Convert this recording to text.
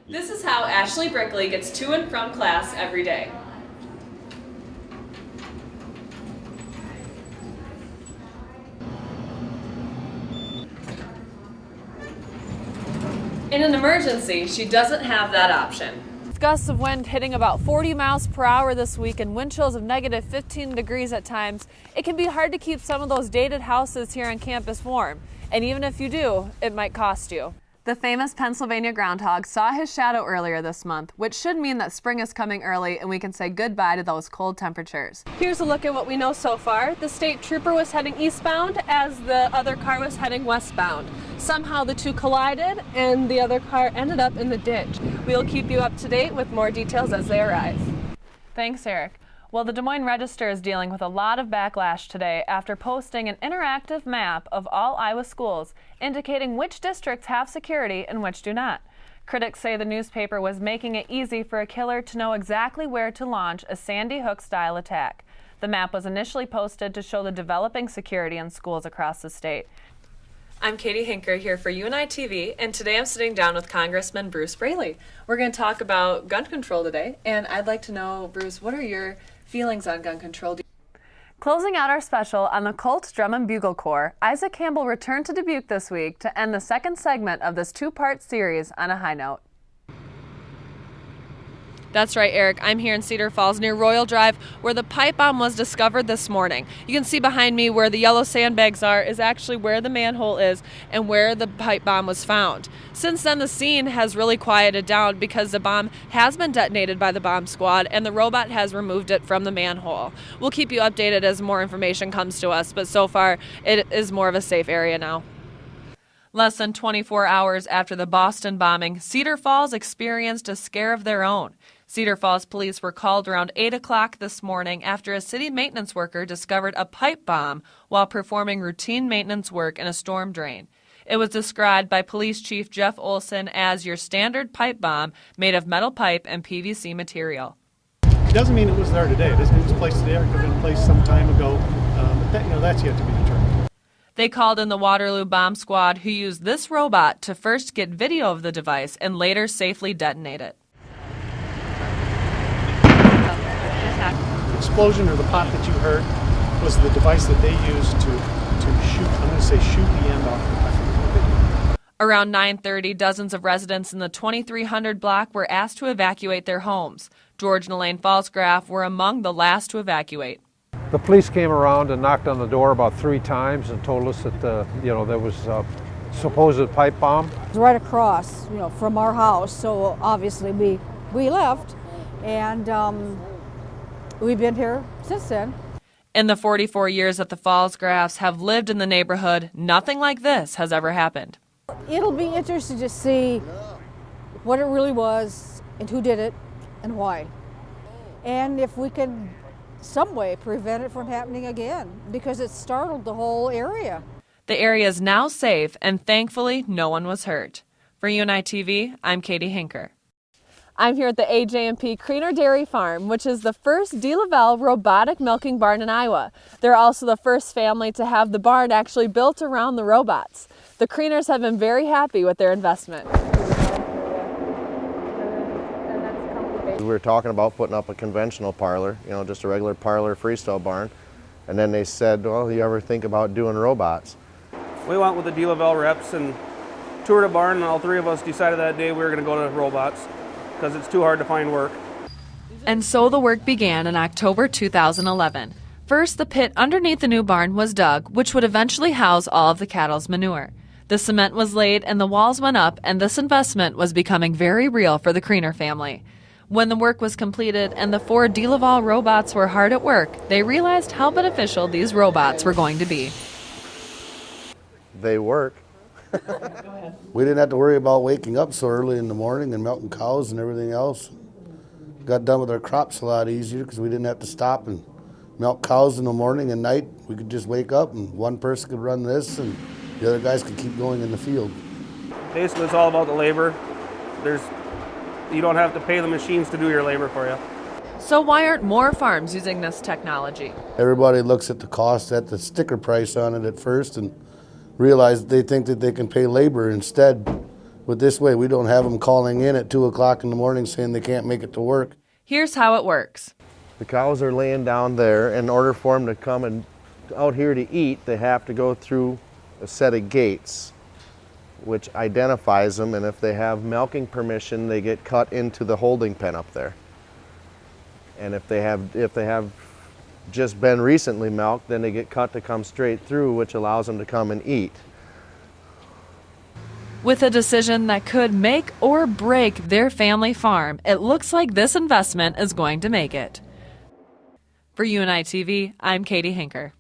This is how Ashley Brickley gets to and from class every day. In an emergency, she doesn't have that option. With gusts of wind hitting about 40 miles per hour this week and wind chills of negative 15 degrees at times, it can be hard to keep some of those dated houses here on campus warm. And even if you do, it might cost you. The famous Pennsylvania groundhog saw his shadow earlier this month, which should mean that spring is coming early and we can say goodbye to those cold temperatures. Here's a look at what we know so far. The state trooper was heading eastbound as the other car was heading westbound. Somehow the two collided and the other car ended up in the ditch. We'll keep you up to date with more details as they arrive. Thanks, Eric. Well, the Des Moines Register is dealing with a lot of backlash today after posting an interactive map of all Iowa schools indicating which districts have security and which do not. Critics say the newspaper was making it easy for a killer to know exactly where to launch a Sandy Hook-style attack. The map was initially posted to show the developing security in schools across the state. I'm Katie Huinker here for UNI TV, and today I'm sitting down with Congressman Bruce Braley. We're going to talk about gun control today, and I'd like to know, Bruce, what are your feelings on gun control? Closing out our special on the Colt Drum and Bugle Corps, Isaac Campbell returned to Dubuque this week to end the second segment of this two-part series on a high note. That's right, Eric. I'm here in Cedar Falls near Royal Drive where the pipe bomb was discovered this morning. You can see behind me where the yellow sandbags are is actually where the manhole is and where the pipe bomb was found. Since then, the scene has really quieted down because the bomb has been detonated by the bomb squad and the robot has removed it from the manhole. We'll keep you updated as more information comes to us, but so far it is more of a safe area now. Less than 24 hours after the Boston bombing, Cedar Falls experienced a scare of their own. Cedar Falls police were called around 8 o'clock this morning after a city maintenance worker discovered a pipe bomb while performing routine maintenance work in a storm drain. It was described by Police Chief Jeff Olson as your standard pipe bomb made of metal pipe and PVC material. It doesn't mean it was there today. It doesn't mean it was placed today. It could have been placed some time ago. But that's yet to be determined. They called in the Waterloo bomb squad, who used this robot to first get video of the device and later safely detonate it. The explosion or the pop that you heard was the device that they used to shoot, I'm going to say shoot the end off the pipe. Around 9:30, dozens of residents in the 2300 block were asked to evacuate their homes. George and Elaine Falsgraf were among the last to evacuate. The police came around and knocked on the door about 3 times and told us that there was a supposed pipe bomb. It's right across, from our house. So obviously we left, and we've been here since then. In the 44 years that the Falsgrafs have lived in the neighborhood, nothing like this has ever happened. It'll be interesting to see what it really was and who did it and why. And if we can some way prevent it from happening again, because it startled the whole area. The area is now safe, and thankfully no one was hurt. For UNI TV, I'm Katie Huinker. I'm here at the AJ&P Creener Dairy Farm, which is the first DeLaval robotic milking barn in Iowa. They're also the first family to have the barn actually built around the robots. The Creeners have been very happy with their investment. We were talking about putting up a conventional parlor, just a regular parlor freestyle barn. And then they said, well, you ever think about doing robots? We went with the DeLaval reps and toured a barn, and all 3 of us decided that day we were going to go to robots because it's too hard to find work. And so the work began in October 2011. First, the pit underneath the new barn was dug, which would eventually house all of the cattle's manure. The cement was laid and the walls went up, and this investment was becoming very real for the Creener family. When the work was completed and the 4 DeLaval robots were hard at work, they realized how beneficial these robots were going to be. They work. We didn't have to worry about waking up so early in the morning and milking cows and everything else. Got done with our crops a lot easier because we didn't have to stop and milk cows in the morning and night. We could just wake up and one person could run this and the other guys could keep going in the field. Basically, it's all about the labor. You don't have to pay the machines to do your labor for you. So why aren't more farms using this technology? Everybody looks at the cost, at the sticker price on it at first, and realize they think that they can pay labor instead. But this way, we don't have them calling in at 2 o'clock in the morning saying they can't make it to work. Here's how it works. The cows are laying down there. In order for them to come and out here to eat, they have to go through a set of gates, which identifies them, and if they have milking permission, they get cut into the holding pen up there. And if they have just been recently milked, then they get cut to come straight through, which allows them to come and eat. With a decision that could make or break their family farm, it looks like this investment is going to make it. For UNI TV, I'm Katie Huinker.